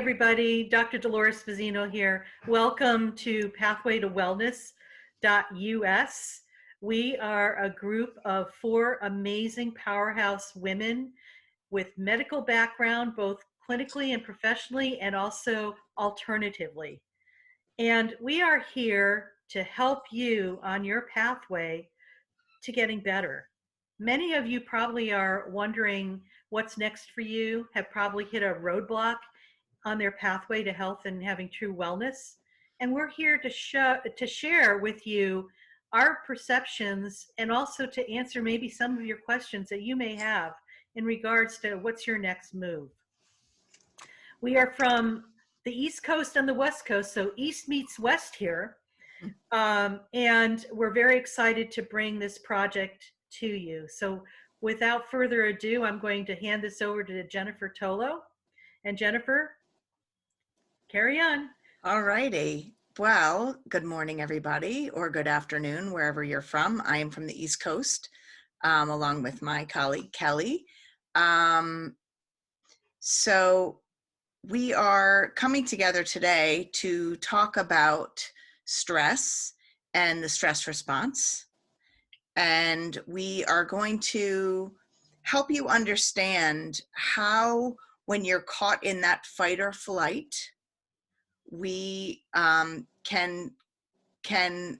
everybody. Dr. Dolores Fazzino here. Welcome to Pathway to Wellness.us. We are a group of 4 amazing powerhouse women with medical background, both clinically and professionally, and also alternatively. And we are here to help you on your pathway to getting better. Many of you probably are wondering what's next for you, have probably hit a roadblock on their pathway to health and having true wellness. And we're here to share with you our perceptions and also to answer maybe some of your questions that you may have in regards to what's your next move. We are from the East Coast and the West Coast, so East meets West here. And we're very excited to bring this project to you. So without further ado, I'm going to hand this over to Jennifer Tolo. And Jennifer, carry on. All righty. Well, good morning, everybody, or good afternoon, wherever you're from. I am from the East Coast, along with my colleague, Kelly. So we are coming together today to talk about stress and the stress response. And we are going to help you understand how, when you're caught in that fight or flight, we can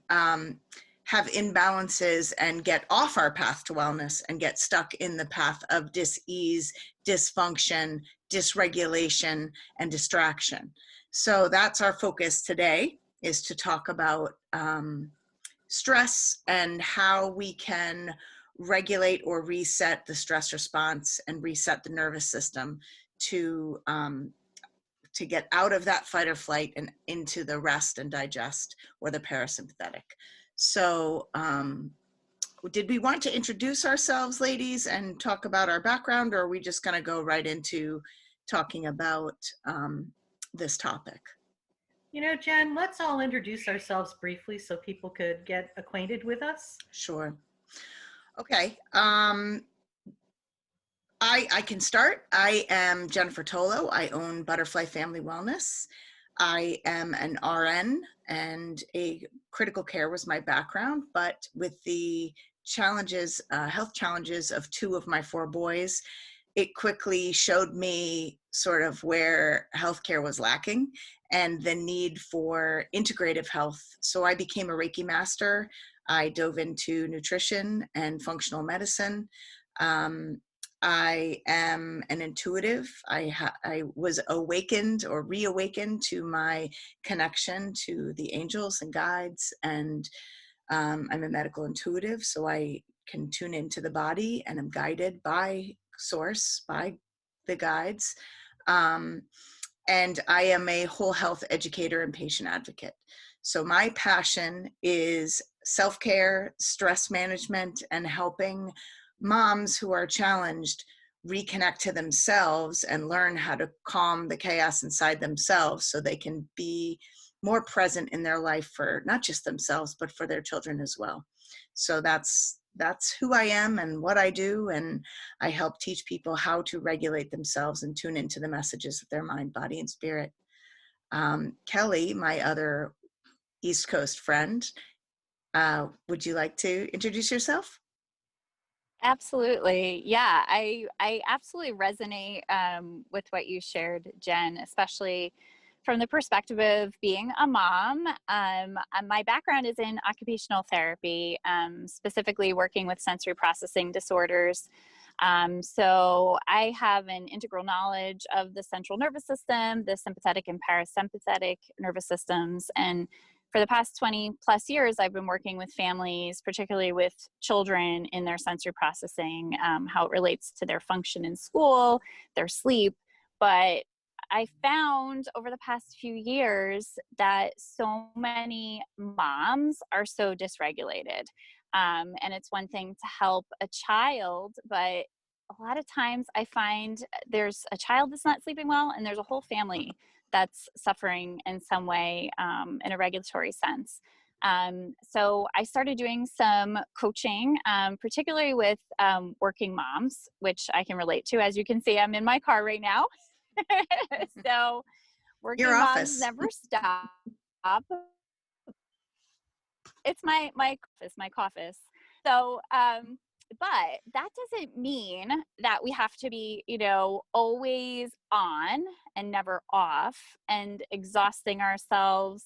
have imbalances and get off our path to wellness and get stuck in the path of dis-ease, dysfunction, dysregulation, and distraction. So that's our focus today, is to talk about stress and how we can regulate or reset the stress response and reset the nervous system to get out of that fight or flight and into the rest and digest, or the parasympathetic. So did we want to introduce ourselves, ladies, and talk about our background, or are we just going to go right into talking about this topic? You know, Jen, let's all introduce ourselves briefly so people could get acquainted with us. Sure. Okay. I can start. I am Jennifer Tolo. I own Butterfly Family Wellness. I am an RN, and a critical care was my background, but with the challenges, health challenges of 2 of my 4 boys, it quickly showed me sort of where healthcare was lacking and the need for integrative health. So I became a Reiki master. I dove into nutrition and functional medicine. I am an intuitive. I was awakened or reawakened to my connection to the angels and guides, and I'm a medical intuitive, so I can tune into the body and am guided by source, by the guides. And I am a whole health educator and patient advocate. So my passion is self-care, stress management, and helping moms who are challenged reconnect to themselves and learn how to calm the chaos inside themselves so they can be more present in their life for not just themselves, but for their children as well. So that's who I am and what I do. And I help teach people how to regulate themselves and tune into the messages of their mind, body, and spirit. Kelly, my other East Coast friend, would you like to introduce yourself? Absolutely. Yeah, I absolutely resonate with what you shared, Jen, especially from the perspective of being a mom. My background is in occupational therapy, specifically working with sensory processing disorders. So I have an integral knowledge of the central nervous system, the sympathetic and parasympathetic nervous systems. And for the past 20 plus years, I've been working with families, particularly with children in their sensory processing, how it relates to their function in school, their sleep. But I found over the past few years that so many moms are so dysregulated. And it's one thing to help a child, but a lot of times I find there's a child that's not sleeping well, and there's a whole family that's suffering in some way, in a regulatory sense. So I started doing some coaching, particularly with working moms, which I can relate to. As you can see, I'm in my car right now. So Your Working moms office. never stop. It's my office, my office. So, but that doesn't mean that we have to be, always on and never off and exhausting ourselves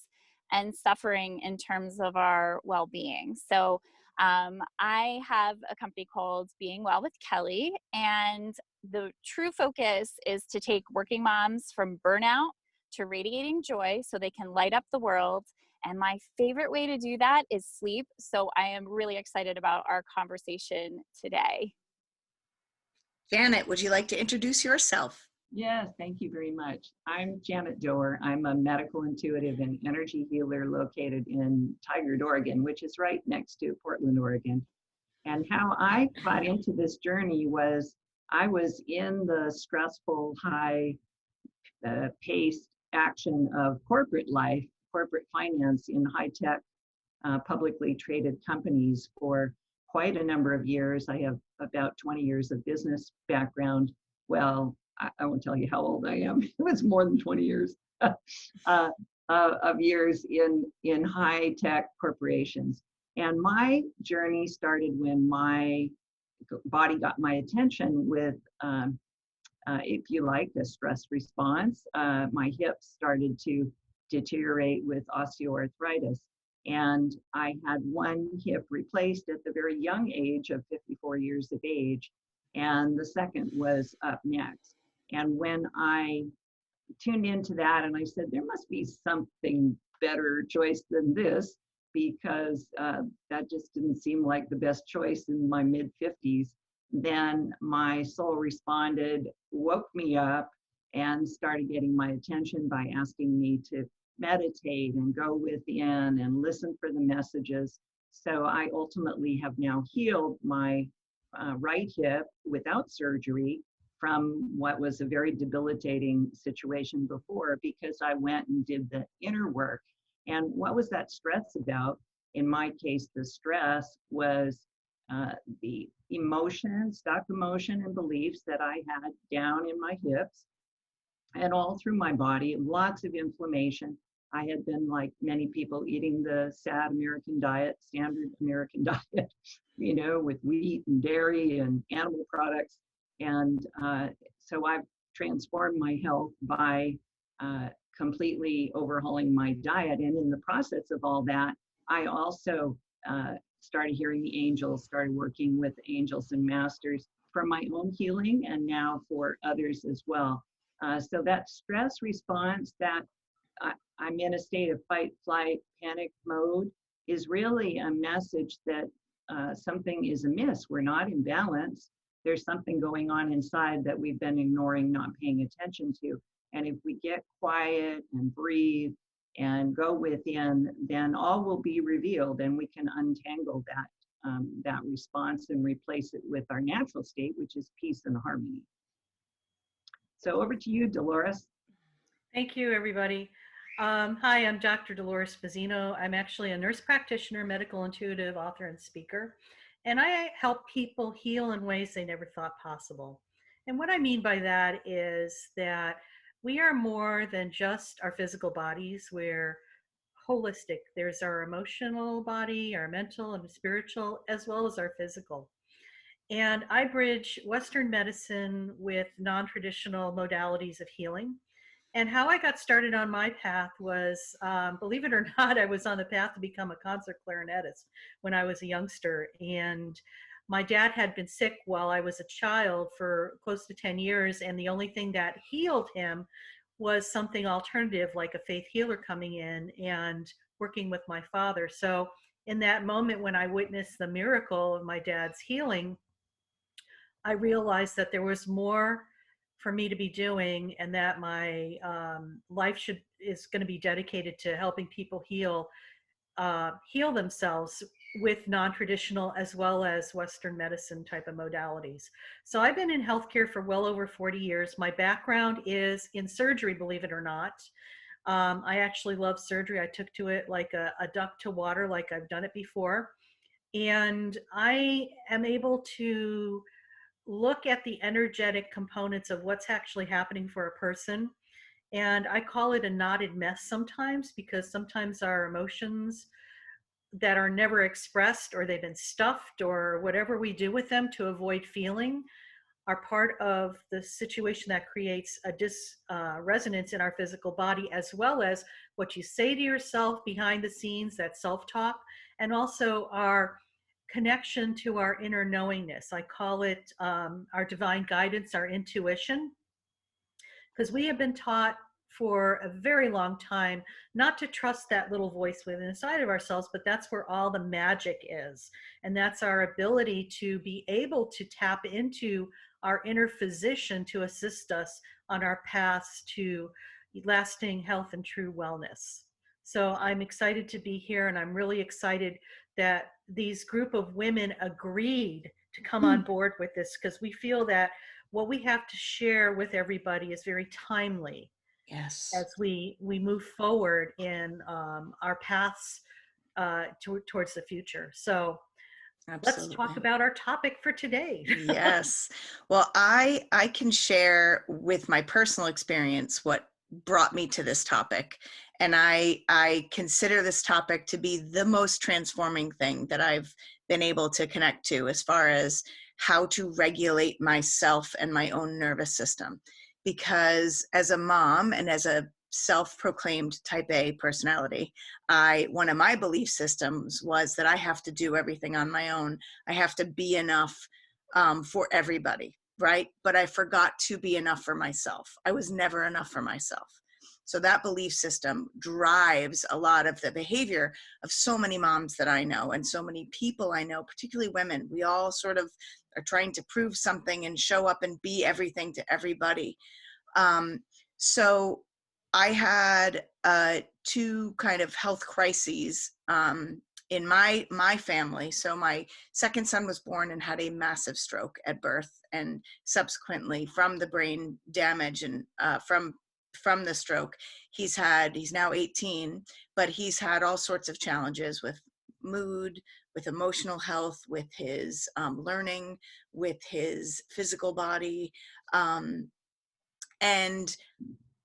and suffering in terms of our well-being. So, I have a company called Being Well with Kelly, and the true focus is to take working moms from burnout to radiating joy so they can light up the world. And my favorite way to do that is sleep. So I am really excited about our conversation today. Janet, would you like to introduce yourself? Yes, thank you very much. I'm Janet Doerr. I'm a medical intuitive and energy healer located in Tigard, Oregon, which is right next to Portland, Oregon. And how I got into this journey was I was in the stressful, high paced action of corporate life, corporate finance in high tech, publicly traded companies for quite a number of years. I have about 20 years of business background. Well, I won't tell you how old I am. It was more than 20 years of years in high tech corporations. And my journey started when my body got my attention with if you like, a stress response. My hips started to deteriorate with osteoarthritis. And I had one hip replaced at the very young age of 54 years of age. And the second was up next. And when I tuned into that and I said, there must be something better choice than this, because that just didn't seem like the best choice in my mid 50s. Then my soul responded, woke me up, and started getting my attention by asking me to meditate and go within and listen for the messages. So I ultimately have now healed my right hip without surgery from what was a very debilitating situation before, because I went and did the inner work. And what was that stress about? In my case, the stress was the stuck emotion and beliefs that I had down in my hips and all through my body, lots of inflammation. I had been, like many people, eating the sad American diet, standard American diet, with wheat and dairy and animal products. And so I've transformed my health by completely overhauling my diet. And in the process of all that, I also started hearing the angels, started working with angels and masters for my own healing and now for others as well. So that stress response that I'm in a state of fight, flight, panic mode is really a message that something is amiss. We're not in balance. There's something going on inside that we've been ignoring, not paying attention to. And if we get quiet and breathe and go within, then all will be revealed, and we can untangle that response and replace it with our natural state, which is peace and harmony. So over to you, Dolores. Thank you, everybody. Hi, I'm Dr. Dolores Fazzino. I'm actually a nurse practitioner, medical intuitive, author, and speaker. And I help people heal in ways they never thought possible. And what I mean by that is that we are more than just our physical bodies. We're holistic. There's our emotional body, our mental and spiritual, as well as our physical. And I bridge Western medicine with non-traditional modalities of healing. And how I got started on my path was, believe it or not, I was on the path to become a concert clarinetist when I was a youngster. And my dad had been sick while I was a child for close to 10 years. And the only thing that healed him was something alternative, like a faith healer coming in and working with my father. So in that moment when I witnessed the miracle of my dad's healing, I realized that there was more for me to be doing, and that my life is going to be dedicated to helping people heal themselves with non-traditional as well as Western medicine type of modalities. So I've been in healthcare for well over 40 years. My background is in surgery, believe it or not. I actually love surgery. I took to it like a duck to water, like I've done it before. And I am able to look at the energetic components of what's actually happening for a person And I call it a knotted mess sometimes, because sometimes our emotions that are never expressed, or they've been stuffed, or whatever we do with them to avoid feeling, are part of the situation that creates a resonance in our physical body, as well as what you say to yourself behind the scenes, that self-talk, and also our connection to our inner knowingness. I call it our divine guidance, our intuition, because we have been taught for a very long time not to trust that little voice within inside of ourselves, but that's where all the magic is. And that's our ability to be able to tap into our inner physician to assist us on our paths to lasting health and true wellness. So I'm excited to be here, and I'm really excited that these group of women agreed to come on board with this, because we feel that what we have to share with everybody is very timely Yes, as we move forward in our paths towards the future. So let's talk absolutely. about our topic for today. Yes. Well, I can share with my personal experience what brought me to this topic. And I consider this topic to be the most transforming thing that I've been able to connect to, as far as how to regulate myself and my own nervous system. Because as a mom and as a self-proclaimed type A personality, one of my belief systems was that I have to do everything on my own. I have to be enough for everybody, right? But I forgot to be enough for myself. I was never enough for myself. So that belief system drives a lot of the behavior of so many moms that I know, and so many people I know, particularly women. We all sort of are trying to prove something and show up and be everything to everybody. Um, so I had two kind of health crises in my family. So my second son was born and had a massive stroke at birth, and subsequently from the brain damage and from the stroke, he's now 18, but he's had all sorts of challenges with mood, with emotional health, with his learning, with his physical body. Um, and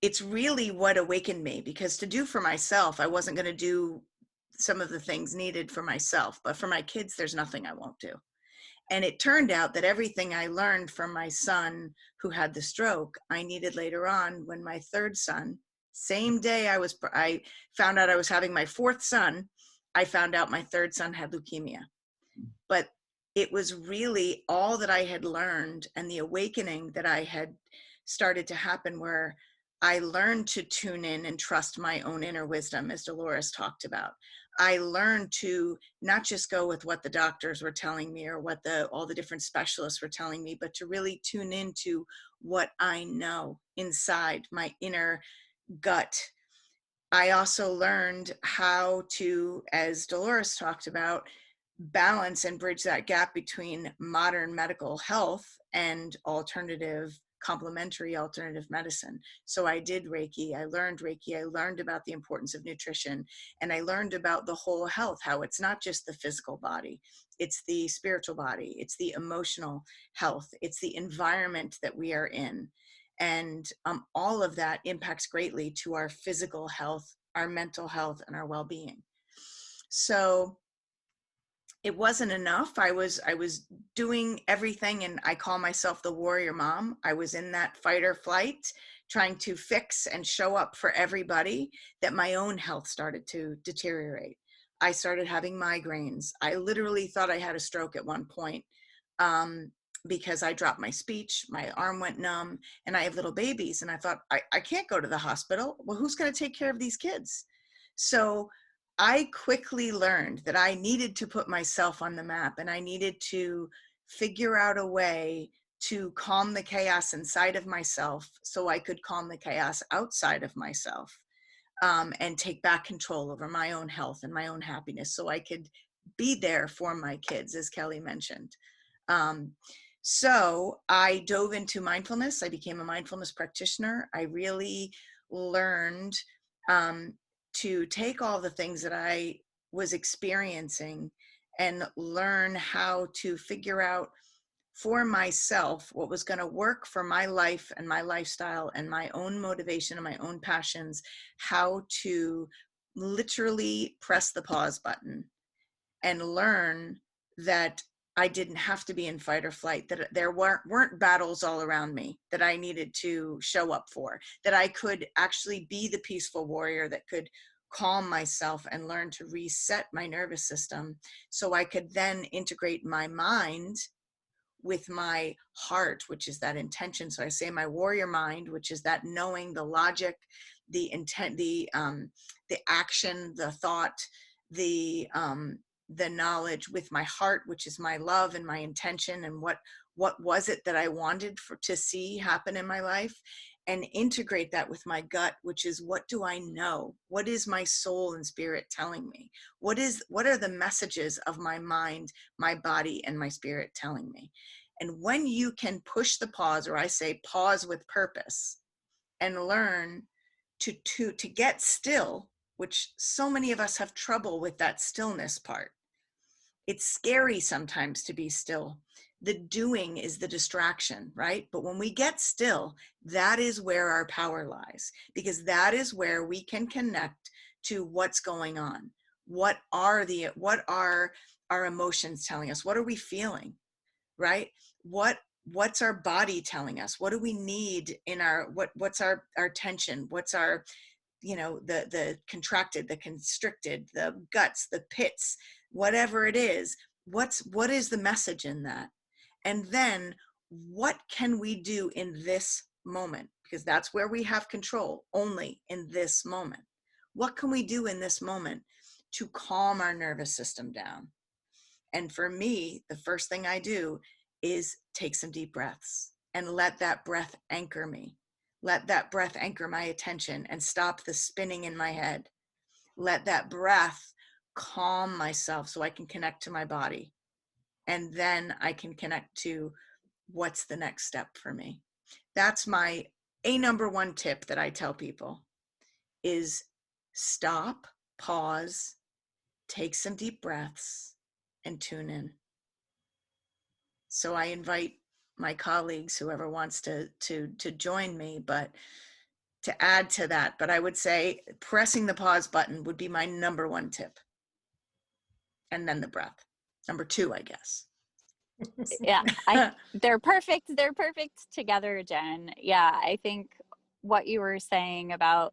it's really what awakened me, because to do for myself, I wasn't going to do some of the things needed for myself, but for my kids, there's nothing I won't do. And it turned out that everything I learned from my son who had the stroke, I needed later on when my third son, same day I found out I was having my fourth son, I found out my third son had leukemia. But it was really all that I had learned, and the awakening that I had started to happen, where I learned to tune in and trust my own inner wisdom, as Dolores talked about. I learned to not just go with what the doctors were telling me or what all the different specialists were telling me, but to really tune into what I know inside my inner gut. I also learned how to, as Dolores talked about, balance and bridge that gap between modern medical health and complementary alternative medicine. So I did Reiki, I learned about the importance of nutrition, and I learned about the whole health, how it's not just the physical body, it's the spiritual body, it's the emotional health, it's the environment that we are in. And all of that impacts greatly to our physical health, our mental health, and our well-being. So it wasn't enough. I was doing everything, and I call myself the warrior mom. I was in that fight or flight, trying to fix and show up for everybody, that my own health started to deteriorate. I started having migraines. I literally thought I had a stroke at one point, because I dropped my speech, my arm went numb, and I have little babies. And I thought, I can't go to the hospital. Well, who's going to take care of these kids? So I quickly learned that I needed to put myself on the map, and I needed to figure out a way to calm the chaos inside of myself so I could calm the chaos outside of myself, and take back control over my own health and my own happiness so I could be there for my kids, as Kelly mentioned. Um, so I dove into mindfulness. I became a mindfulness practitioner. I really learned um, to take all the things that I was experiencing and learn how to figure out for myself what was going to work for my life and my lifestyle and my own motivation and my own passions, how to literally press the pause button and learn that I didn't have to be in fight or flight, that there weren't battles all around me that I needed to show up for, that I could actually be the peaceful warrior that could calm myself and learn to reset my nervous system so I could then integrate my mind with my heart, which is that intention. So I say my warrior mind, which is that knowing, the logic, the intent, the action, the thought, the knowledge, with my heart, which is my love and my intention, and what was it that I wanted to see happen in my life, and integrate that with my gut, which is, what do I know? What is my soul and spirit telling me? What are the messages of my mind, my body, and my spirit telling me? And when you can push the pause, or I say pause with purpose, and learn to get still, which so many of us have trouble with, that stillness part. It's scary sometimes to be still. The doing is the distraction, right? But when we get still, that is where our power lies, because that is where we can connect to what's going on. What are our emotions telling us? What are we feeling, right? What's our body telling us? What do we need in what's our tension? What's our, the contracted, the constricted, the guts, the pits, whatever it is, what is the message in that? And then what can we do in this moment? Because that's where we have control, only in this moment. What can we do in this moment to calm our nervous system down? And for me, the first thing I do is take some deep breaths and let that breath anchor me. Let that breath anchor my attention and stop the spinning in my head. Let that breath calm myself so I can connect to my body. And then I can connect to what's the next step for me. That's my number one tip that I tell people is stop, pause, take some deep breaths, and tune in. So I invite my colleagues, whoever wants to join me, but to add to that. But I would say pressing the pause button would be my number one tip. And then the breath. Number two, I guess. Yeah, they're perfect. They're perfect together, Jen. Yeah, I think what you were saying about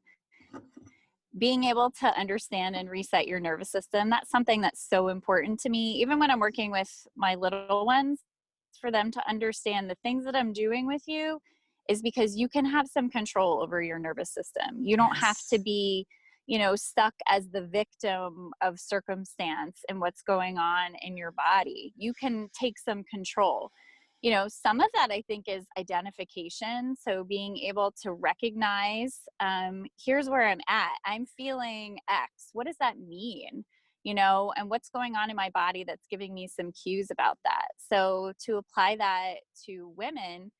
being able to understand and reset your nervous system, that's something that's so important to me, even when I'm working with my little ones, for them to understand the things that I'm doing with you is because you can have some control over your nervous system. You don't have to be, stuck as the victim of circumstance and what's going on in your body. You can take some control. Some of that I think is identification. So being able to recognize, here's where I'm at. I'm feeling X. What does that mean? And what's going on in my body that's giving me some cues about that. So to apply that to women,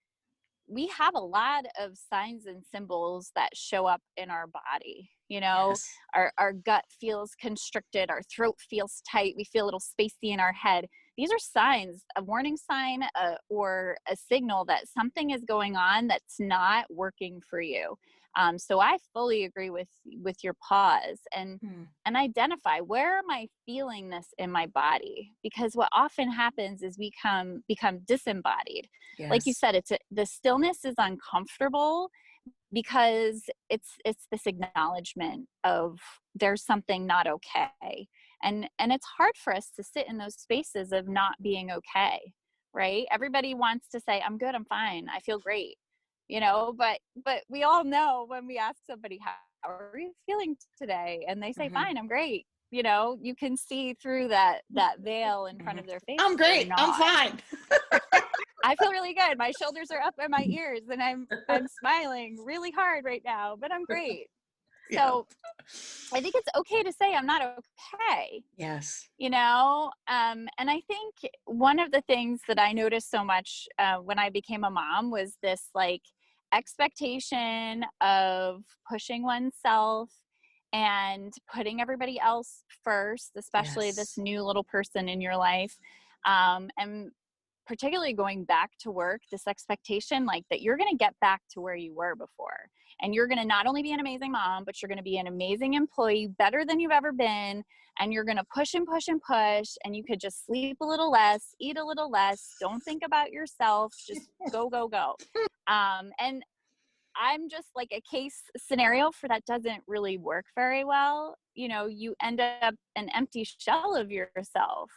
we have a lot of signs and symbols that show up in our body. Yes. Our gut feels constricted, our throat feels tight, we feel a little spacey in our head. These are signs, a warning sign, or a signal that something is going on that's not working for you. So I fully agree with your pause and identify, where am I feeling this in my body? Because what often happens is we become disembodied. Yes. Like you said, the stillness is uncomfortable because it's this acknowledgement of there's something not okay. And it's hard for us to sit in those spaces of not being okay, right? Everybody wants to say, I'm good, I'm fine, I feel great, but we all know when we ask somebody, how are you feeling today? And they say, fine, I'm great. You can see through that veil in front of their face. I'm great. I'm fine. I feel really good. My shoulders are up in my ears and I'm smiling really hard right now, but I'm great. Yeah. So I think it's okay to say I'm not okay. Yes. And I think one of the things that I noticed so much when I became a mom was this expectation of pushing oneself and putting everybody else first, especially this new little person in your life. And particularly going back to work, this expectation like that you're going to get back to where you were before. And you're going to not only be an amazing mom, but you're going to be an amazing employee, better than you've ever been. And you're going to push and push and push. And you could just sleep a little less, eat a little less. Don't think about yourself. Just go, go, go. And I'm just like a case scenario for that doesn't really work very well. You know, you end up an empty shell of yourself.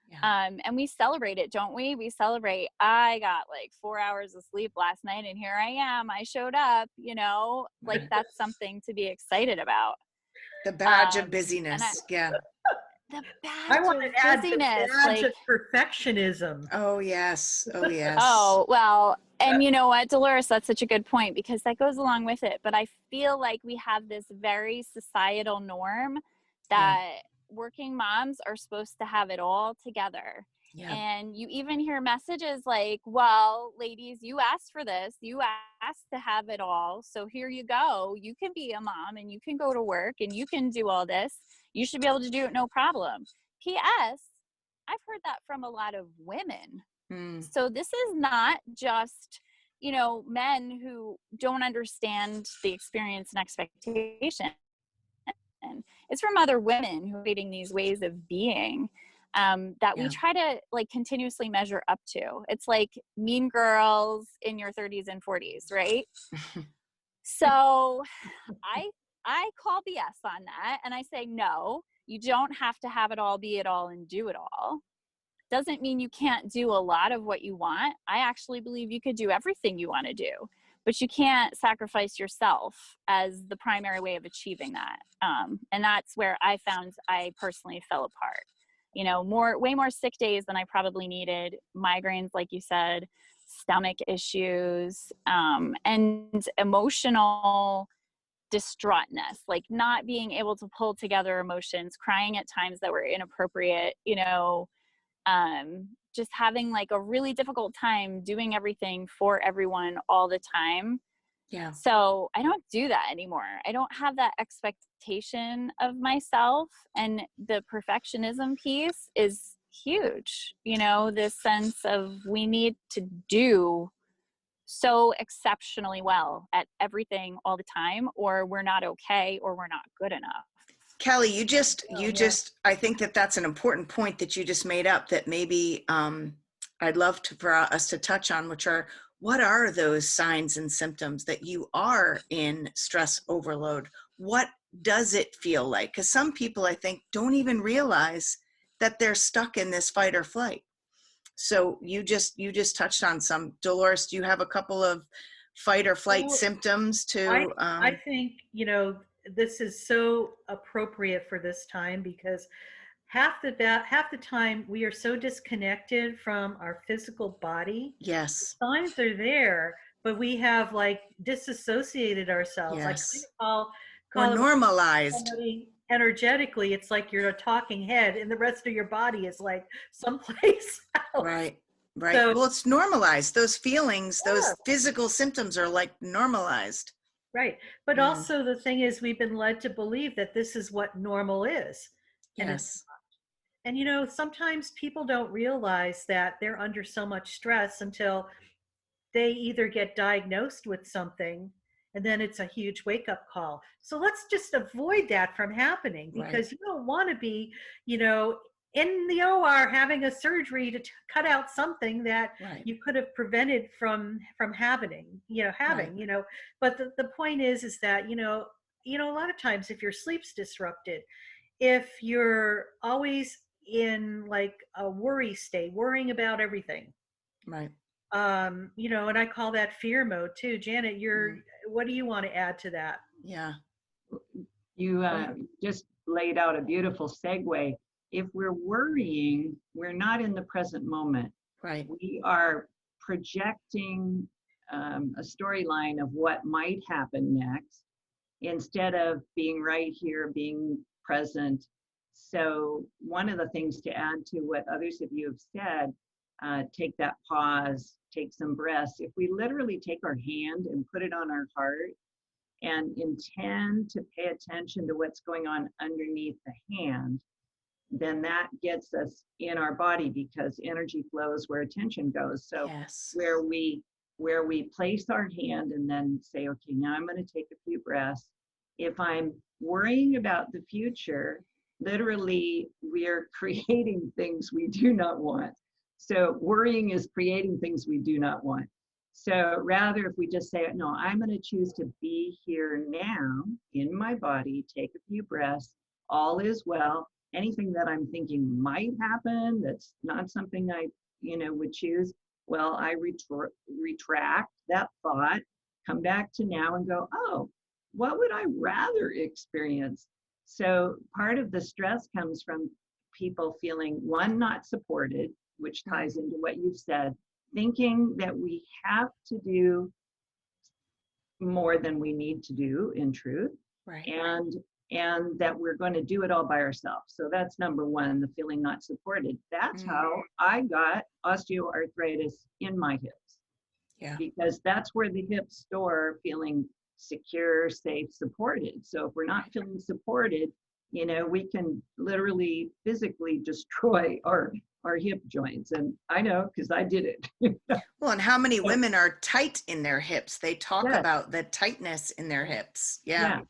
Yeah. And we celebrate it, don't we? We celebrate, I got like 4 hours of sleep last night and here I am, I showed up, you know, like that's something to be excited about. The badge of And busyness. Yeah. the I badge want of to add the busyness, badge like, of perfectionism. Oh, yes. Oh, yes. oh, well, and you know what, Dolores, that's such a good point because that goes along with it. But I feel like we have this very societal norm that working moms are supposed to have it all together. Yeah. And you even hear messages like, well, ladies, you asked for this, you asked to have it all. So here you go. You can be a mom and you can go to work and you can do all this. You should be able to do it no problem. P.S. I've heard that from a lot of women. So this is not just, you know, men who don't understand the experience and expectation. And it's from other women who are creating these ways of being that we try to like continuously measure up to. It's like Mean Girls in your 30s and 40s, right? So I call BS on that and I say, no, you don't have to have it all, be it all, and do it all. Doesn't mean you can't do a lot of what you want. I actually believe you could do everything you want to do, but you can't sacrifice yourself as the primary way of achieving that. And that's where I found I personally fell apart. You know, way more sick days than I probably needed, migraines, like you said, stomach issues, and emotional distraughtness, like not being able to pull together emotions, crying at times that were inappropriate, you know, just having like a really difficult time doing everything for everyone all the time. Yeah. So I don't do that anymore. I don't have that expectation of myself. And the perfectionism piece is huge. You know, this sense of we need to do so exceptionally well at everything all the time, or we're not okay, or we're not good enough. Kelly, I think that that's an important point that you just made up that maybe I'd love for us to touch on, which are, what are those signs and symptoms that you are in stress overload? What does it feel like? Because some people, I think, don't even realize that they're stuck in this fight or flight. So you just touched on some. Dolores, do you have a couple of fight or flight symptoms to? I think, you know, this is so appropriate for this time because half the time we are so disconnected from our physical body. Yes. Signs are there, but we have like disassociated ourselves. Yes. Like call Or it normalized. somebody energetically, it's like you're a talking head and the rest of your body is like someplace else. Right. Right. So, well, it's normalized. Those feelings, those physical symptoms are like normalized. Right. But also the thing is, we've been led to believe that this is what normal is. And Yes. and you know, sometimes people don't realize that they're under so much stress until they either get diagnosed with something and then it's a huge wake up call. So let's just avoid that from happening because you don't want to be, you know, in the OR having a surgery to cut out something that you could have prevented from having, you know, but the point is that, you know, a lot of times if your sleep's disrupted, if you're always in like a worry state, worrying about everything. Right. You know, and I call that fear mode too. Janet, what do you want to add to that? Yeah. You just laid out a beautiful segue. If we're worrying, we're not in the present moment. Right. We are projecting a storyline of what might happen next instead of being right here, being present. So one of the things to add to what others of you have said, take that pause, take some breaths. If we literally take our hand and put it on our heart and intend to pay attention to what's going on underneath the hand, then that gets us in our body, because energy flows where attention goes. So Yes. where we place our hand and then say, okay, now I'm going to take a few breaths. If I'm worrying about the future, literally we're creating things we do not want. So worrying is creating things we do not want. So rather, if we just say, no, I'm going to choose to be here now in my body, take a few breaths, all is well. Anything that I'm thinking might happen, that's not something I, would choose. Well, I retract that thought, come back to now and go, oh, what would I rather experience? So part of the stress comes from people feeling, one, not supported, which ties into what you've said, thinking that we have to do more than we need to do in truth, Right. and that we're going to do it all by ourselves. So that's number one, the feeling not supported. That's how I got osteoarthritis in my hips. Yeah. Because that's where the hips store feeling secure, safe, supported. So if we're not feeling supported, we can literally physically destroy our hip joints. And I know, because I did it. Well, and how many women are tight in their hips? They talk Yes. about the tightness in their hips. Yeah.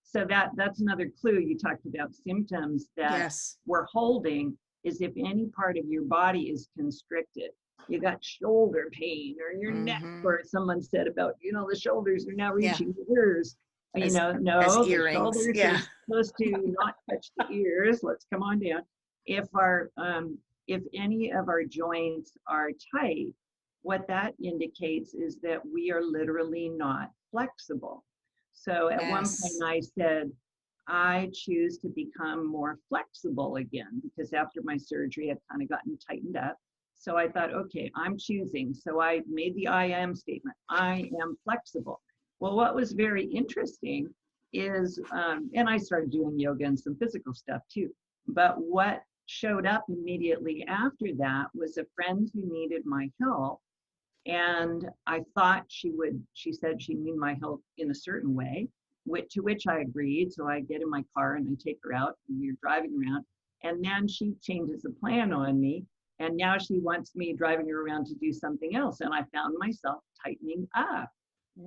So that's another clue. You talked about symptoms that we're holding, is if any part of your body is constricted. You got shoulder pain, or your neck, or someone said about, the shoulders are now reaching the ears. No, the shoulders are supposed to not touch the ears. Let's come on down. If any of our joints are tight, what that indicates is that we are literally not flexible. So at one point I said, I choose to become more flexible again, because after my surgery, I've kind of gotten tightened up. So I thought, okay, I'm choosing. So I made the I am statement. I am flexible. Well, what was very interesting is, and I started doing yoga and some physical stuff too, but what showed up immediately after that was a friend who needed my help. And I thought she said she needed my help in a certain way, to which I agreed. So I get in my car and I take her out, and we're driving around. And then she changes the plan on me. And now she wants me driving her around to do something else. And I found myself tightening up.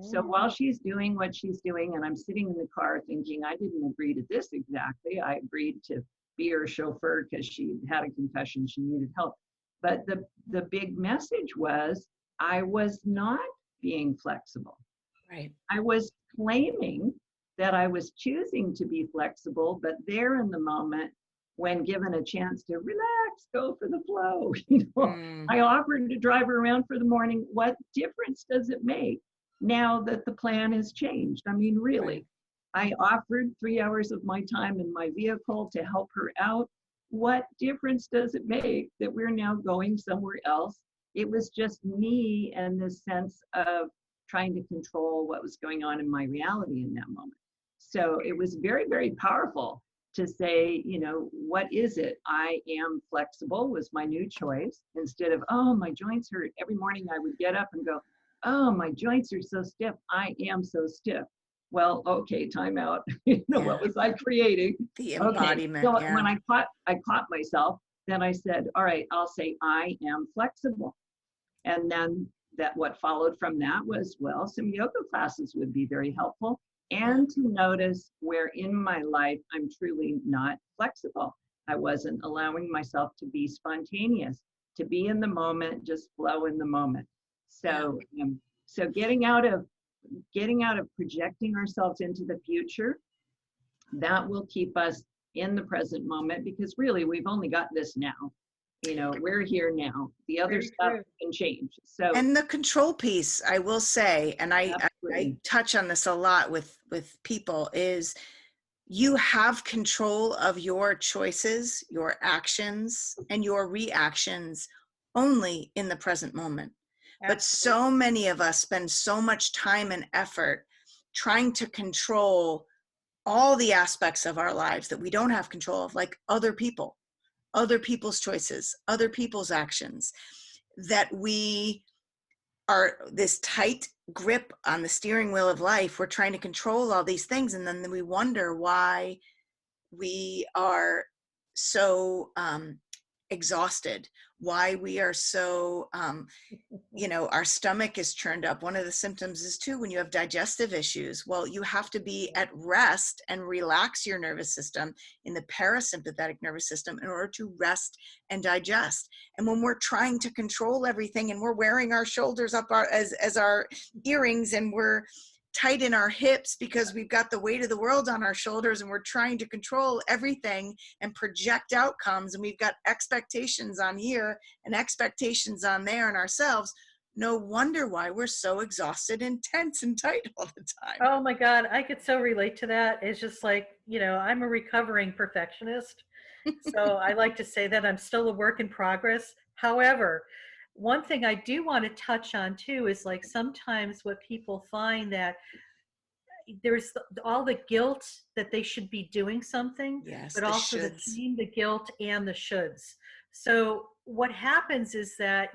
So while she's doing what she's doing, and I'm sitting in the car thinking, I didn't agree to this exactly. I agreed to be her chauffeur because she had a concussion, she needed help. But the big message was, I was not being flexible. Right. I was claiming that I was choosing to be flexible, but there in the moment, when given a chance to relax, go for the flow, I offered to drive her around for the morning. What difference does it make now that the plan has changed? I mean, really, I offered 3 hours of my time in my vehicle to help her out. What difference does it make that we're now going somewhere else? It was just me and this sense of trying to control what was going on in my reality in that moment. So it was very, very powerful to say, what is it? I am flexible was my new choice. Instead of, oh, my joints hurt. Every morning I would get up and go, oh, my joints are so stiff. I am so stiff. Well, okay, time out. What was I creating? The embodiment. Okay. So when I caught myself, then I said, all right, I'll say I am flexible. And then what followed from that was, well, some yoga classes would be very helpful. And to notice where in my life I'm truly not flexible. I wasn't allowing myself to be spontaneous, to be in the moment, just flow in the moment. So, so getting out of projecting ourselves into the future, that will keep us in the present moment, because really we've only got this now. We're here now. The other stuff can change. So, and the control piece, I will say, and I touch on this a lot with people, is you have control of your choices, your actions, and your reactions only in the present moment. Absolutely. But so many of us spend so much time and effort trying to control all the aspects of our lives that we don't have control of, like other people's choices, other people's actions, that we are this tight grip on the steering wheel of life. We're trying to control all these things. And then we wonder why we are so exhausted, why we are so, our stomach is churned up. One of the symptoms is too, when you have digestive issues, well, you have to be at rest and relax your nervous system in the parasympathetic nervous system in order to rest and digest. And when we're trying to control everything and we're wearing our shoulders up as our earrings, and we're tight in our hips because we've got the weight of the world on our shoulders, and we're trying to control everything and project outcomes, and we've got expectations on here and expectations on there in ourselves, no wonder why we're so exhausted and tense and tight all the time. Oh my God, I could so relate to that. It's just like, I'm a recovering perfectionist. So I like to say that I'm still a work in progress. However, one thing I do want to touch on too is like sometimes what people find that there's all the guilt that they should be doing something, Yes, but the also the shoulds. shame, the guilt, and the shoulds. So what happens is that,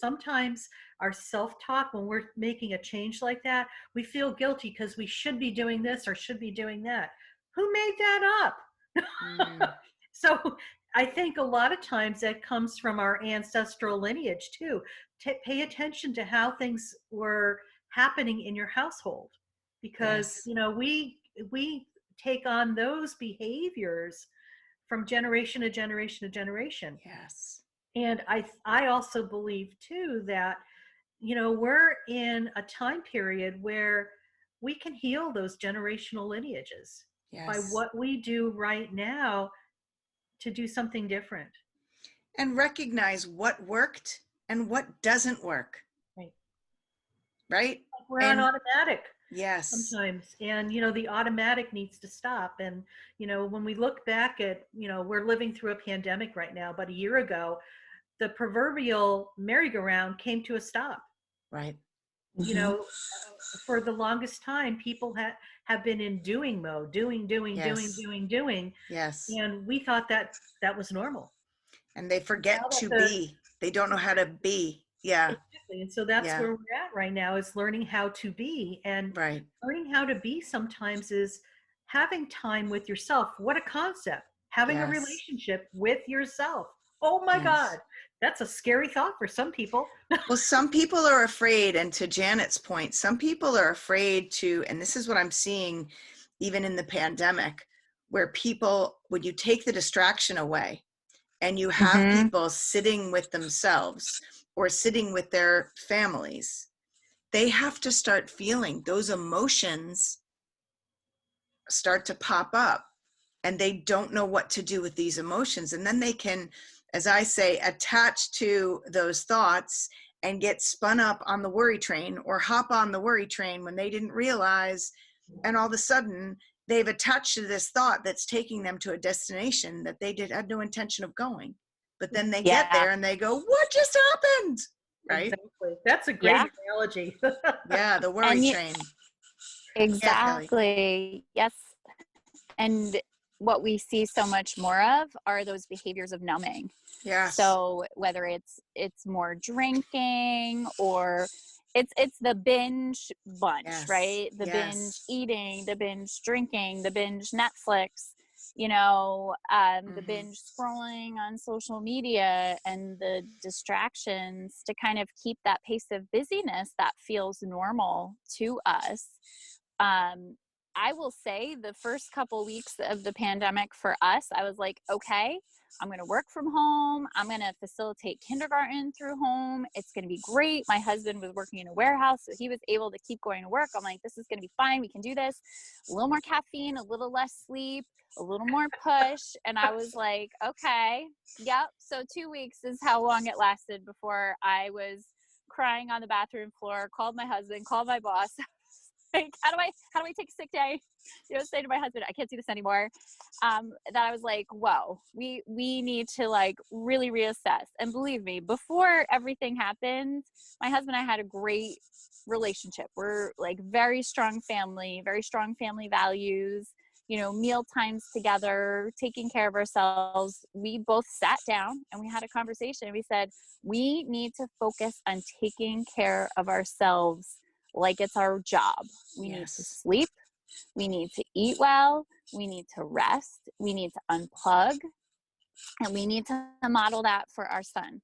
sometimes our self-talk, when we're making a change like that, we feel guilty because we should be doing this or should be doing that. Who made that up? Mm, So I think a lot of times that comes from our ancestral lineage too. Pay attention to how things were happening in your household, because yes, we take on those behaviors from generation to generation to generation. yes, And I also believe too that we're in a time period where we can heal those generational lineages by yes. what we do right now to do something different. And recognize what worked and what doesn't work, Right. right? We're on And automatic yes, sometimes, and the automatic needs to stop. And when we look back at, we're living through a pandemic right now, but a year ago the proverbial merry-go-round came to a stop. right. you Mhm. know for the longest time people have been in doing mode, doing, Yes, doing, yes. and we thought that that was normal. And they Now forget that to the be. They don't know how to be. Yeah, Exactly. And so that's yeah, where we're at right now, is learning how to be. And right. learning how to be sometimes is having time with yourself. What a concept. Having a Yes, relationship with yourself. Oh my yes. God. That's a scary thought for some people. Well, some people are afraid, and to Janet's point, some people are afraid to, and this is what I'm seeing even in the pandemic, where people, when you take the distraction away and you have Mhm. people sitting with themselves or sitting with their families, they have to start feeling those emotions start to pop up, and they don't know what to do with these emotions. And then they can, as I say, attach to those thoughts and get spun up on the worry train, or hop on the worry train when they didn't realize. And all of a sudden, they've attached to this thought that's taking them to a destination that they had no intention of going. But then they get Yeah. there and they go, "What just happened?" Right? Exactly. That's a great Yeah. analogy. Yeah, the worry And train. Yeah, Kelly. exactly. Yes. And what we see so much more of are those behaviors of numbing. Yes, So whether it's more drinking, or it's the binge bunch, yes, right? The binge yes. eating, the binge drinking, the binge Netflix, the Hmm. binge scrolling on social media, and the distractions to kind of keep that pace of busyness that feels normal to us. um, I will say the first couple weeks of the pandemic for us, I was like, okay, I'm going to work from home. I'm going to facilitate kindergarten through home. It's going to be great. My husband was working in a warehouse, so he was able to keep going to work. I'm like, this is going to be fine. We can do this. A little more caffeine, a little less sleep, a little more push. And I was like, okay, yep. So 2 weeks is how long it lasted before I was crying on the bathroom floor, called my husband, called my boss. Like, how do I take a sick day? Say to my husband, I can't do this anymore. That I was like, whoa, we need to like really reassess. And believe me, before everything happened, my husband and I had a great relationship. We're like very strong family values, meal times together, taking care of ourselves. We both sat down and we had a conversation. We said, we need to focus on taking care of ourselves like it's our job. We need to Yes, sleep. We need to eat well. We need to rest. We need to unplug. And we need to model that for our son.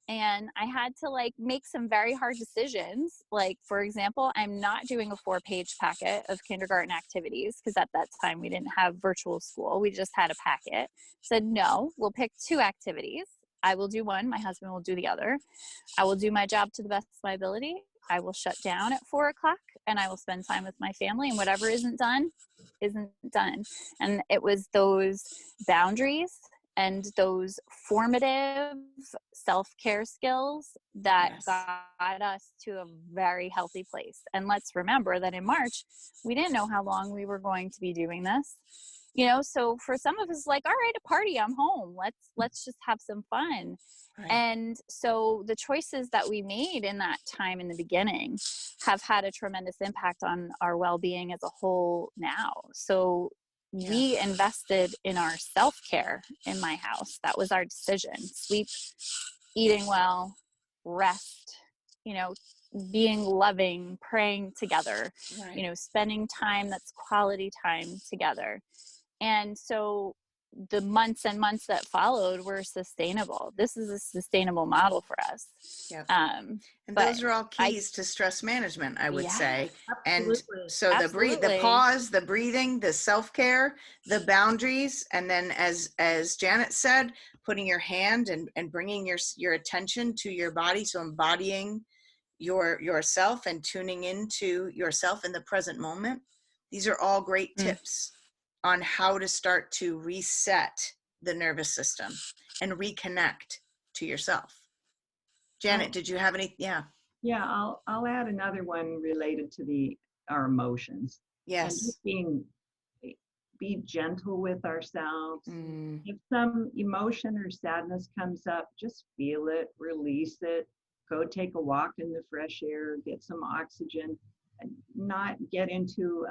And I had to like make some very hard decisions. Like, for example, I'm not doing a 4-page packet of kindergarten activities because at that time we didn't have virtual school. We just had a packet. Said, no, we'll pick 2 activities. I will do one. My husband will do the other. I will do my job to the best of my ability. I will shut down at 4 o'clock and I will spend time with my family, and whatever isn't done, isn't done. And it was those boundaries and those formative self-care skills that Yes. got us to a very healthy place. And let's remember that in March, we didn't know how long we were going to be doing this. You know, so for some of us, like, all right, a party, I'm home. Let's just have some fun. Right. And so the choices that we made in that time in the beginning have had a tremendous impact on our well-being as a whole now. So we invested in our self-care in my house. That was our decision. Sleep, eating well, rest, you know, being loving, praying together, Right. you know, spending time that's quality time together. And so the months and months that followed were sustainable. This is a sustainable model for us. Yep. And And those are all keys to stress management, I would say. And Absolutely. so the pause, the breathing, the self-care, the boundaries, and then as Janet said, putting your hand and bringing your attention to your body. So embodying yourself and tuning into yourself in the present moment. These are all great tips on how to start to reset the nervous system and reconnect to yourself. Janet, did you have any? Yeah. Yeah, I'll add another one related to our emotions. Yes. And just be gentle with ourselves. Mm. If some emotion or sadness comes up, just feel it, release it, go take a walk in the fresh air, get some oxygen, and not get into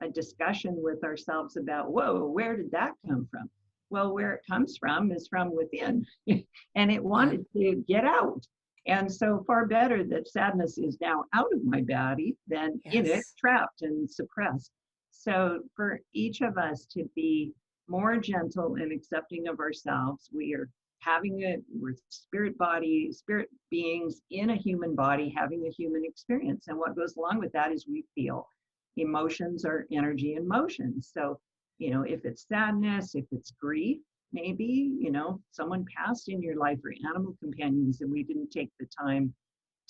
a discussion with ourselves about, whoa, where did that come from? Well, where it comes from is from within, and it wanted to get out. And so far better that sadness is now out of my body than in it, trapped and suppressed. So for each of us to be more gentle and accepting of ourselves, we're spirit beings in a human body, having a human experience. And what goes along with that is we feel. Emotions are energy and motion. So, you know, if it's sadness, if it's grief, maybe, you know, someone passed in your life or animal companions and we didn't take the time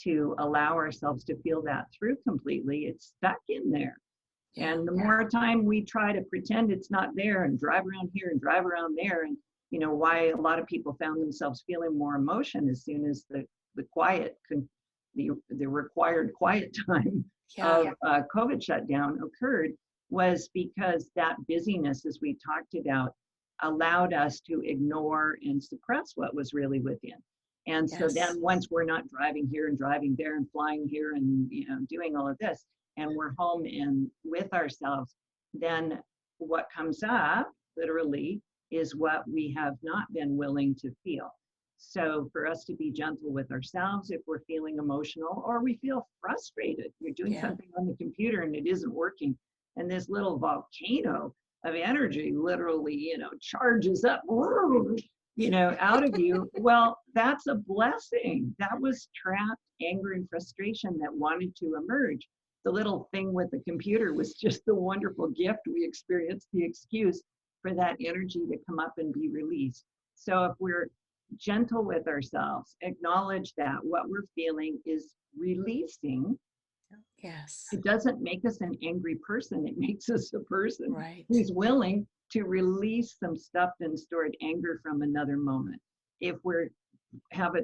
to allow ourselves to feel that through completely, it's stuck in there. And the more time we try to pretend it's not there and drive around here and drive around there, and you know why a lot of people found themselves feeling more emotion as soon as the required quiet time of COVID shutdown occurred, was because that busyness, as we talked about, allowed us to ignore and suppress what was really within. And so then once we're not driving here and driving there and flying here and, you know, doing all of this, and we're home and with ourselves, then what comes up literally is what we have not been willing to feel. So for us to be gentle with ourselves, if we're feeling emotional or we feel frustrated, you're doing something on the computer and it isn't working, and this little volcano of energy literally, you know, charges up, you know, out of you. Well, that's a blessing. That was trapped anger and frustration that wanted to emerge. The little thing with the computer was just the wonderful gift we experienced, the excuse for that energy to come up and be released. So if we're gentle with ourselves, acknowledge that what we're feeling is releasing. It doesn't make us an angry person. It makes us a person who's willing to release some stuffed and stored anger from another moment. If we're have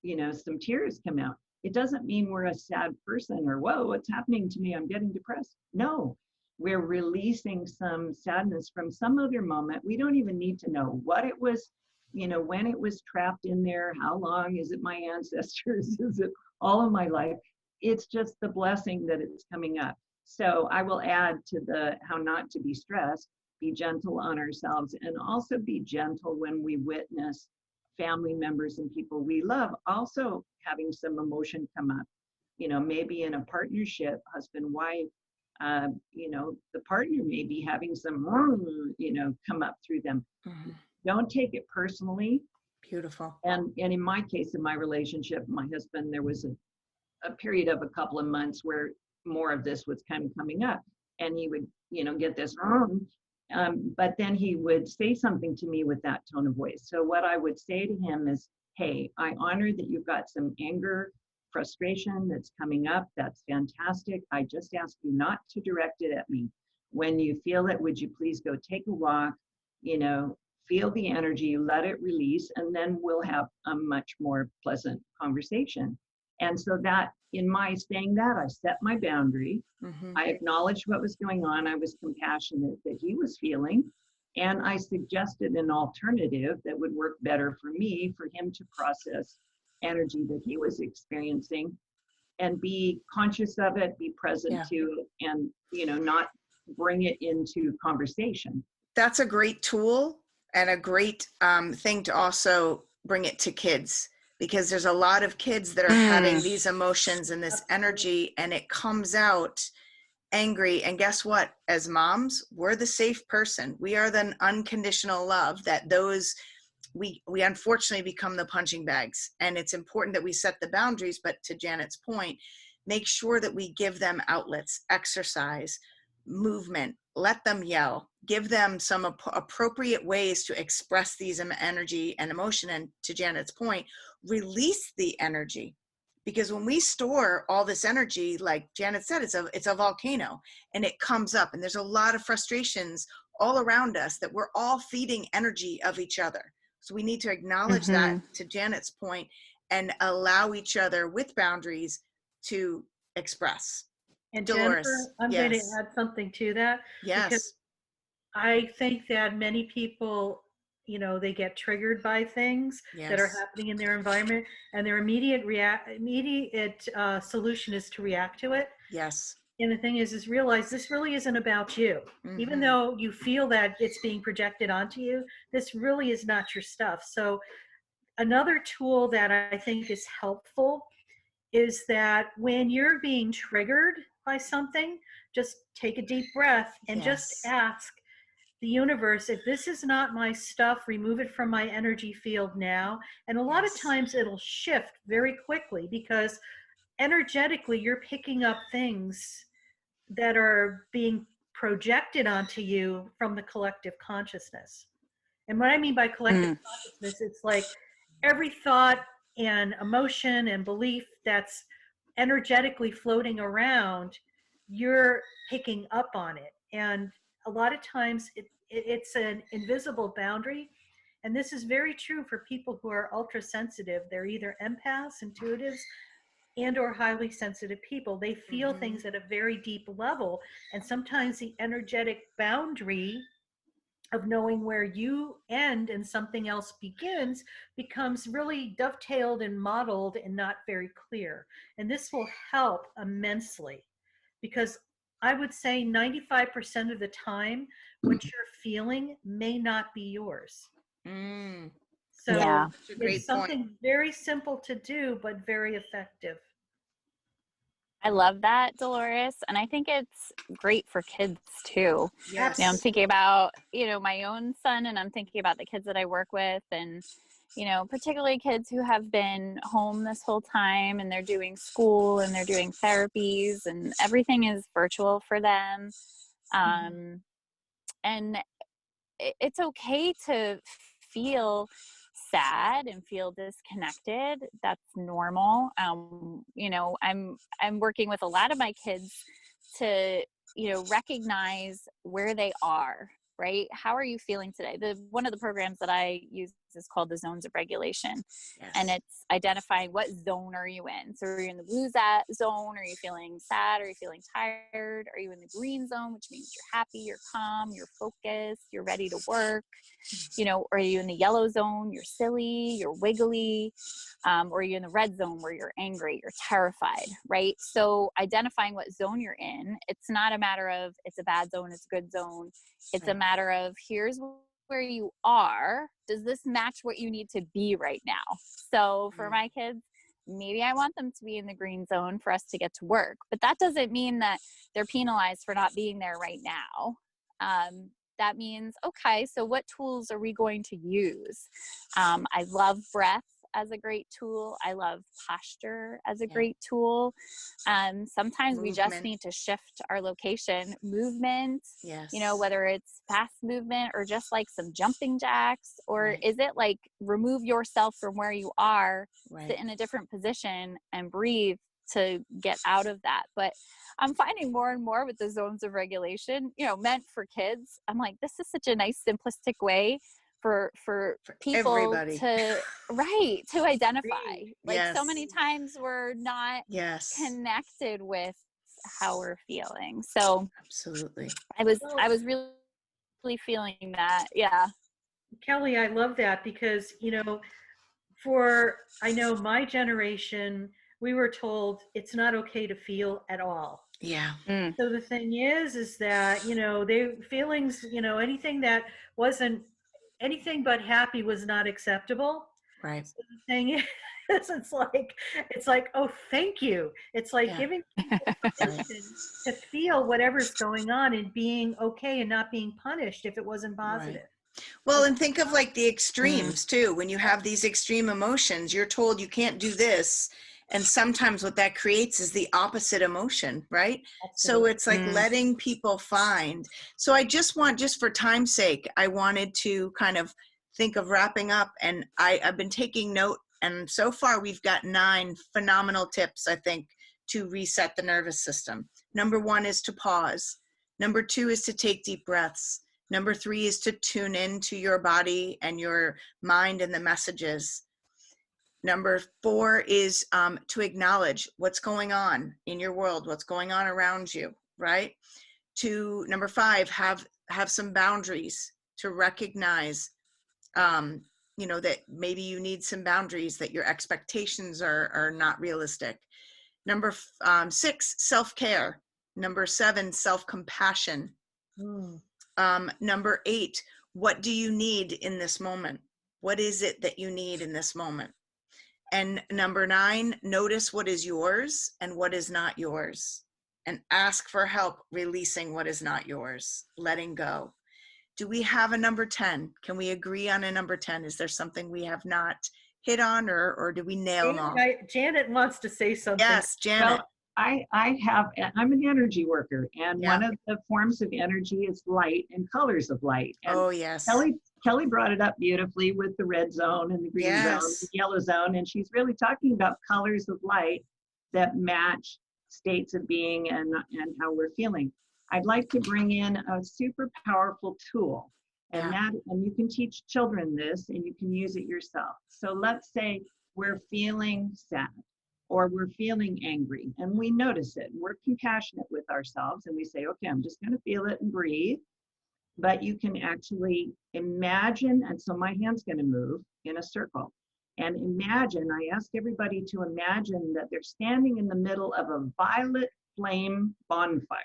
you know, some tears come out, it doesn't mean we're a sad person or, whoa, what's happening to me? I'm getting depressed. No, we're releasing some sadness from some other moment. We don't even need to know what it was, you know, when it was trapped in there, how long, is it my ancestors? Is it all of my life? It's just the blessing that it's coming up. So I will add to the how not to be stressed, be gentle on ourselves, and also be gentle when we witness family members and people we love also having some emotion come up. You know, maybe in a partnership, husband, wife, you know, the partner may be having some, you know, come up through them. don't take it personally. Beautiful. And in my case, in my relationship, my husband, there was a period of a couple of months where more of this was kind of coming up, and he would, get this, but then he would say something to me with that tone of voice. So what I would say to him is, hey, I honor that you've got some anger, frustration that's coming up. That's fantastic. I just ask you not to direct it at me. When you feel it, would you please go take a walk, feel the energy, let it release, and then we'll have a much more pleasant conversation. And so that, in my saying that, I set my boundary. Mm-hmm. I acknowledged what was going on. I was compassionate that he was feeling. And I suggested an alternative that would work better for me, for him to process energy that he was experiencing and be conscious of it, be present to it, and, not bring it into conversation. That's a great tool and a great thing to also bring it to kids, because there's a lot of kids that are having these emotions and this energy, and it comes out angry. And guess what? As moms, we're the safe person. We are the unconditional love that we unfortunately become the punching bags. And it's important that we set the boundaries, but to Janet's point, make sure that we give them outlets, exercise, movement, let them yell, give them some appropriate ways to express these energy and emotion. And to Janet's point, release the energy. Because when we store all this energy, like Janet said, it's a volcano, and it comes up, and there's a lot of frustrations all around us that we're all feeding energy of each other. So we need to acknowledge that, to Janet's point, and allow each other with boundaries to express. And Dolores, Jennifer, I'm going to add something to that. Yes. Because I think that many people, they get triggered by things that are happening in their environment, and their immediate solution is to react to it. Yes. And the thing is realize this really isn't about you. Even though you feel that it's being projected onto you, this really is not your stuff. So another tool that I think is helpful is that when you're being triggered by something, just take a deep breath and just ask the universe, if this is not my stuff, remove it from my energy field now. And a lot of times it'll shift very quickly, because energetically you're picking up things that are being projected onto you from the collective consciousness. And what I mean by collective consciousness, it's like every thought and emotion and belief that's energetically floating around, you're picking up on it. And a lot of times it's an invisible boundary. And this is very true for people who are ultra sensitive. They're either empaths, intuitives, and or highly sensitive people. They feel things at a very deep level. And sometimes the energetic boundary of knowing where you end and something else begins becomes really dovetailed and modeled and not very clear. And this will help immensely, because I would say 95% of the time, what you're feeling may not be yours. So it's something very simple to do, but very effective. I love that, Dolores. And I think it's great for kids too. Yes. I'm thinking about, my own son, and I'm thinking about the kids that I work with, and, particularly kids who have been home this whole time, and they're doing school and they're doing therapies, and everything is virtual for them. And it's okay to feel sad and feel disconnected. That's normal. I'm working with a lot of my kids to, recognize where they are, right? How are you feeling today? One of the programs that I use is called the zones of regulation. And it's identifying what zone are you in. So are you in the blue zone? Are you feeling sad? Are you feeling tired? Are you in the green zone, which means you're happy, you're calm, you're focused, you're ready to work? Are you in the yellow zone? You're silly, you're wiggly. Or are you in the red zone where you're angry, you're terrified, right? So identifying what zone you're in, it's not a matter of it's a bad zone, it's a good zone. It's a matter of here's where you are. Does this match what you need to be right now? So for my kids, maybe I want them to be in the green zone for us to get to work, but that doesn't mean that they're penalized for not being there right now. that means, okay, so what tools are we going to use? I love breath as a great tool. I love posture as a great tool. Sometimes we just need to shift our location. Movement, you know, whether it's fast movement or just like some jumping jacks, or is it like remove yourself from where you are, sit in a different position and breathe to get out of that. But I'm finding more and more with the zones of regulation, you know, meant for kids. I'm like, this is such a nice simplistic way for people everybody. to identify. Like so many times we're not connected with how we're feeling. So absolutely. I was really feeling that. Yeah. Kelly, I love that because, you know, I know my generation, we were told it's not okay to feel at all. Yeah. So the thing is that, you know, feelings, you know, anything that wasn't anything but happy was not acceptable. Right. So the thing is, it's like, oh, thank you. It's like giving people permission to feel whatever's going on and being okay and not being punished if it wasn't positive. Well, and think of like the extremes too. When you have these extreme emotions, you're told you can't do this. And sometimes what that creates is the opposite emotion, right? So it's like letting people find. So I just for time's sake, I wanted to kind of think of wrapping up. And I've been taking note. And so far we've got 9 phenomenal tips, I think, to reset the nervous system. Number 1 is to pause. Number 2 is to take deep breaths. Number 3 is to tune into your body and your mind and the messages. Number 4 is to acknowledge what's going on in your world, what's going on around you, right? Number 5, have some boundaries to recognize, you know, that maybe you need some boundaries, that your expectations are not realistic. Number 6, self-care. Number 7, self-compassion. Number 8, what do you need in this moment? What is it that you need in this moment? And number 9, notice what is yours and what is not yours, and ask for help releasing what is not yours, letting go. Do we have a number 10? Can we agree on a number 10? Is there something we have not hit on, or do we nail them all? Janet wants to say something. Yes, Janet. Well, I'm an energy worker, and one of the forms of energy is light and colors of light. And yes. Kelly brought it up beautifully with the red zone and the green zone, the yellow zone, and she's really talking about colors of light that match states of being and how we're feeling. I'd like to bring in a super powerful tool, and you can teach children this, and you can use it yourself. So let's say we're feeling sad, or we're feeling angry, and we notice it. We're compassionate with ourselves, and we say, okay, I'm just going to feel it and breathe. But you can actually imagine, and so my hand's going to move in a circle. And imagine, I ask everybody to imagine that they're standing in the middle of a violet flame bonfire.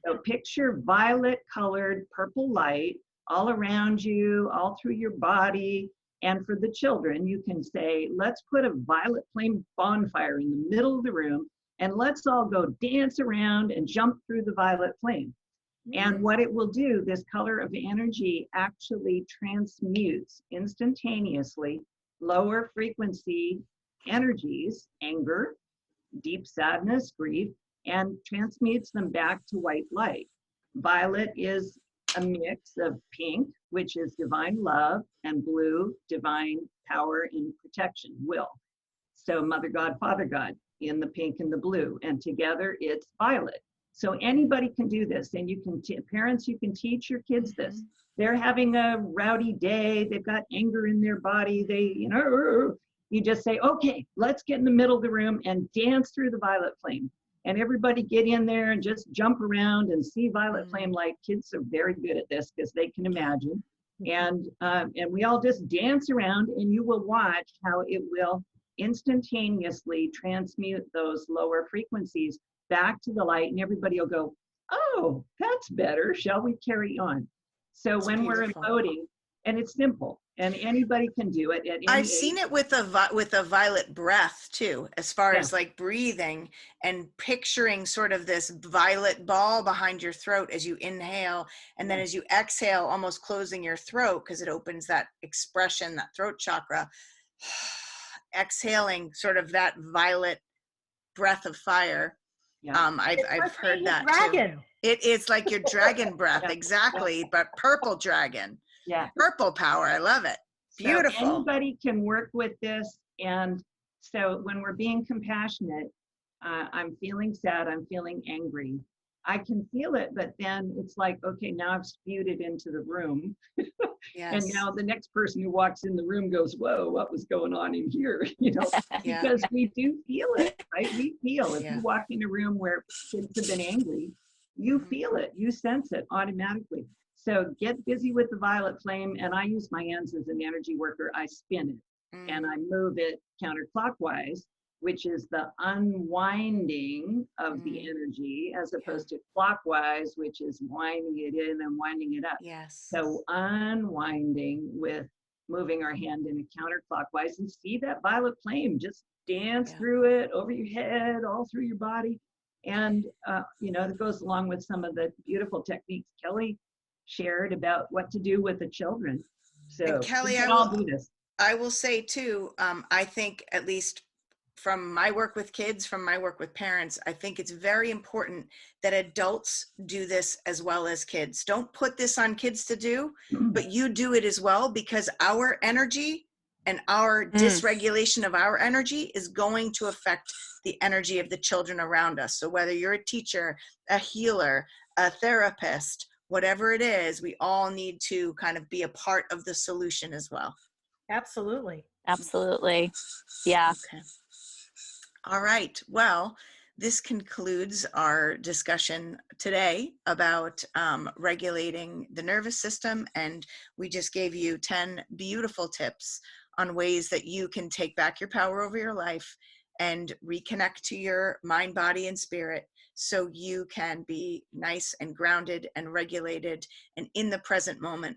So picture violet colored purple light all around you, all through your body. And for the children, you can say, let's put a violet flame bonfire in the middle of the room, and let's all go dance around and jump through the violet flame. And what it will do, this color of energy actually transmutes instantaneously lower frequency energies, anger, deep sadness, grief, and transmutes them back to white light. Violet is a mix of pink, which is divine love, and blue, divine power and protection, will. So Mother God, Father God in the pink and the blue, and together it's violet. So anybody can do this, and you can, parents, you can teach your kids this. They're having a rowdy day, they've got anger in their body, you just say, okay, let's get in the middle of the room and dance through the violet flame. And everybody get in there and just jump around and see violet flame light. Kids are very good at this because they can imagine. And we all just dance around, and you will watch how it will instantaneously transmute those lower frequencies back to the light, and everybody will go, oh, that's better. Shall we carry on? So when we're emoting, and it's simple, And anybody can do it at any I've age. seen it with a violet breath too, as far Yeah. as like breathing and picturing sort of this violet ball behind your throat as you inhale, and then Yeah. as you exhale, almost closing your throat because it opens that expression, that throat chakra. Exhaling sort of that violet breath of fire. Yeah. I've heard that dragon. too. It is like your dragon breath, Yeah. exactly, but purple dragon, Yeah. purple power. I love it. Beautiful. So anybody can work with this. And so when we're being compassionate, I'm feeling sad, I'm feeling angry. I can feel it, but then it's like, okay, now I've spewed it into the room. Yes. And now the next person who walks in the room goes, whoa, what was going on in here? Yeah. Because we do feel it, right? We feel if Yeah. you walk in a room where kids have been angry, you Mhm. feel it, you sense it automatically. So get busy with the violet flame. And I use my hands as an energy worker. I spin it and I move it counterclockwise, which is the unwinding of the energy, as opposed to clockwise, which is winding it in and winding it up. Yes. So unwinding with moving our hand in a counterclockwise, and see that violet flame just dance through it, over your head, all through your body. And, it goes along with some of the beautiful techniques Kelly shared about what to do with the children. So And Kelly, we can all do this. I will say too, I think at least from my work with kids, from my work with parents, I think it's very important that adults do this as well as kids. Don't put this on kids to do, but you do it as well, because our energy and our dysregulation of our energy is going to affect the energy of the children around us. So whether you're a teacher, a healer, a therapist, whatever it is, we all need to kind of be a part of the solution as well. Absolutely. Absolutely. Yeah. Okay. All right. Well, this concludes our discussion today about regulating the nervous system. And we just gave you 10 beautiful tips on ways that you can take back your power over your life and reconnect to your mind, body, and spirit, so you can be nice and grounded and regulated and in the present moment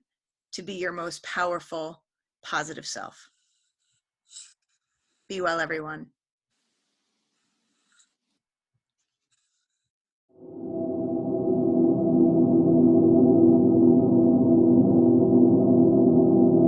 to be your most powerful, positive self. Be well, everyone.